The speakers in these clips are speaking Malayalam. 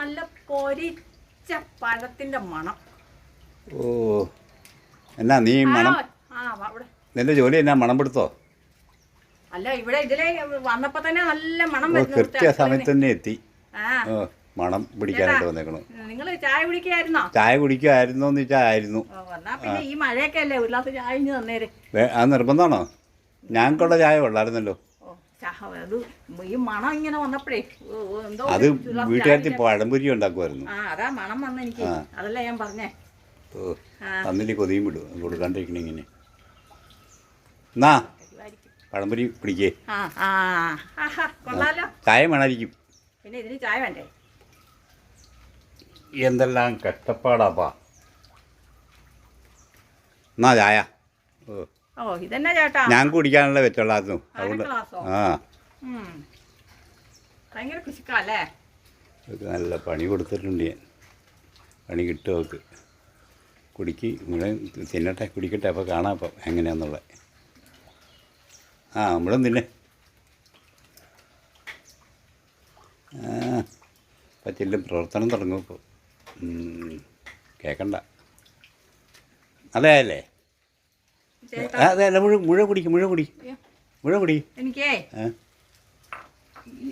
നല്ല പൊരിച്ച പഴത്തിന്റെ മണം. ഓ എന്നാ നീ മണം നിന്റെ ജോലി എന്നാ മണം പിടുത്തോ? അല്ല ഇവിടെ ഇതിലെ വന്നപ്പോ തന്നെ നല്ല മണം. കൃത്യ സമയത്ത് തന്നെ എത്തി. മണം പിടിക്കാനായിട്ട് വന്നേക്കണു. നിങ്ങൾ ചായ കുടിക്കായിരുന്നോ? ചായ കുടിക്കുമായിരുന്നോന്ന് വെച്ചാൽ ആയിരുന്നു. പിന്നെ ഈ മഴയൊക്കെ അല്ലേ, ഒരു ഗ്ലാസ് ചായ തന്നേര്. അത് നിർബന്ധമാണോ? ഞങ്ങൾക്കുള്ള ചായ കൊള്ളായിരുന്നല്ലോ. ഈ മണം ഇങ്ങനെ വന്നപ്പോഴേ എന്തോ അത് വീട്ടുകാരത്തി പഴംപൊരി ഉണ്ടാക്കുമായിരുന്നു. അതാ മണം വന്ന എനിക്ക്, അതല്ല ഞാൻ പറഞ്ഞേ. ഓ തന്നില്ല കൊതിയും വിടും കൊടുക്കാണ്ടിരിക്കണ ഇങ്ങനെ. എന്നാ പഴംപൊരി പിടിക്കേ. ചായ വേണമായിരിക്കും. പിന്നെ ഇതിന് ചായ വേണ്ടേ? എന്തെല്ലാം കഷ്ടപ്പാടാപ്പാ. എന്നാ ചായ. ഓ ഇതെന്നാ ചേട്ടാ? ഞാൻ കുടിക്കാനുള്ള വെച്ചുള്ളായിരുന്നു. അതുകൊണ്ട് ഭയങ്കര കുശിക്കല്ലേ. നല്ല പണി കൊടുത്തിട്ടുണ്ട് ഞാൻ. പണി കിട്ടും അവർക്ക്. കുടിക്ക് ഇവിടെ തിന്നട്ടെ, കുടിക്കട്ടെ, അപ്പോൾ കാണാം അപ്പം എങ്ങനെയാണെന്നുള്ളത്. നമ്മളും തിന്നെ. അപ്പം ചെല്ലും പ്രവർത്തനം തുടങ്ങും ഇപ്പോൾ. കേൾക്കണ്ട. അതെ അല്ലേ? അല്ല മുഴുവൻ കുടി. എനിക്കേ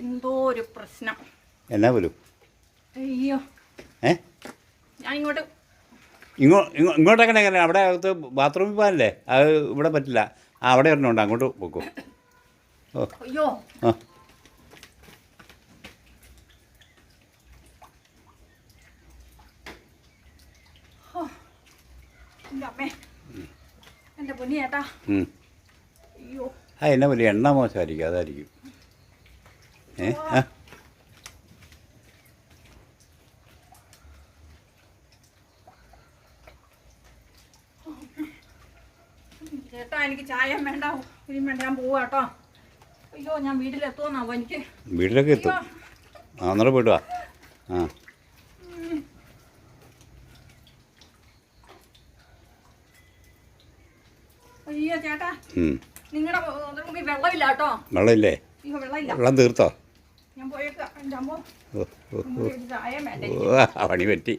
എന്തോ ഒരു പ്രശ്നം. എന്നാ പോലും? അയ്യോ ഞാൻ ഇങ്ങോട്ടൊക്കെ എങ്ങനെ? അവിടെ അകത്ത് ബാത്റൂമിൽ പോകാനല്ലേ? അത് ഇവിടെ പറ്റില്ല. അവിടെ ഒരെണ്ണമുണ്ട്, അങ്ങോട്ട് പോക്കോ. ഓ അയ്യോ അമ്മേ, എൻ്റെ പൊന്നി ചേട്ടാ. അയ്യോ എന്നാ പോലെ എണ്ണ മോശമായിരിക്കും, അതായിരിക്കും. ചേട്ടാ എനിക്ക് ചായ വേണ്ട, ഇനിയും വേണ്ട, ഞാൻ പോവാ കേട്ടോ. അയ്യോ ഞാൻ വീട്ടിലെത്തുമെന്നാവോ എനിക്ക്? വീട്ടിലൊക്കെ എത്തും. അന്നേരം പോയിട്ട് വാ. അയ്യോ ചേട്ടാ, നിങ്ങളുടെ മുമ്പിൽ വെള്ളമില്ല കേട്ടോ. വെള്ളമില്ലേ? അയ്യോ വെള്ളമില്ല. വെള്ളം തീർത്തോ? ഞാൻ പോയേക്കാം. എൻ്റെ അമ്മ ചായ വേണ്ട. പണി പറ്റി.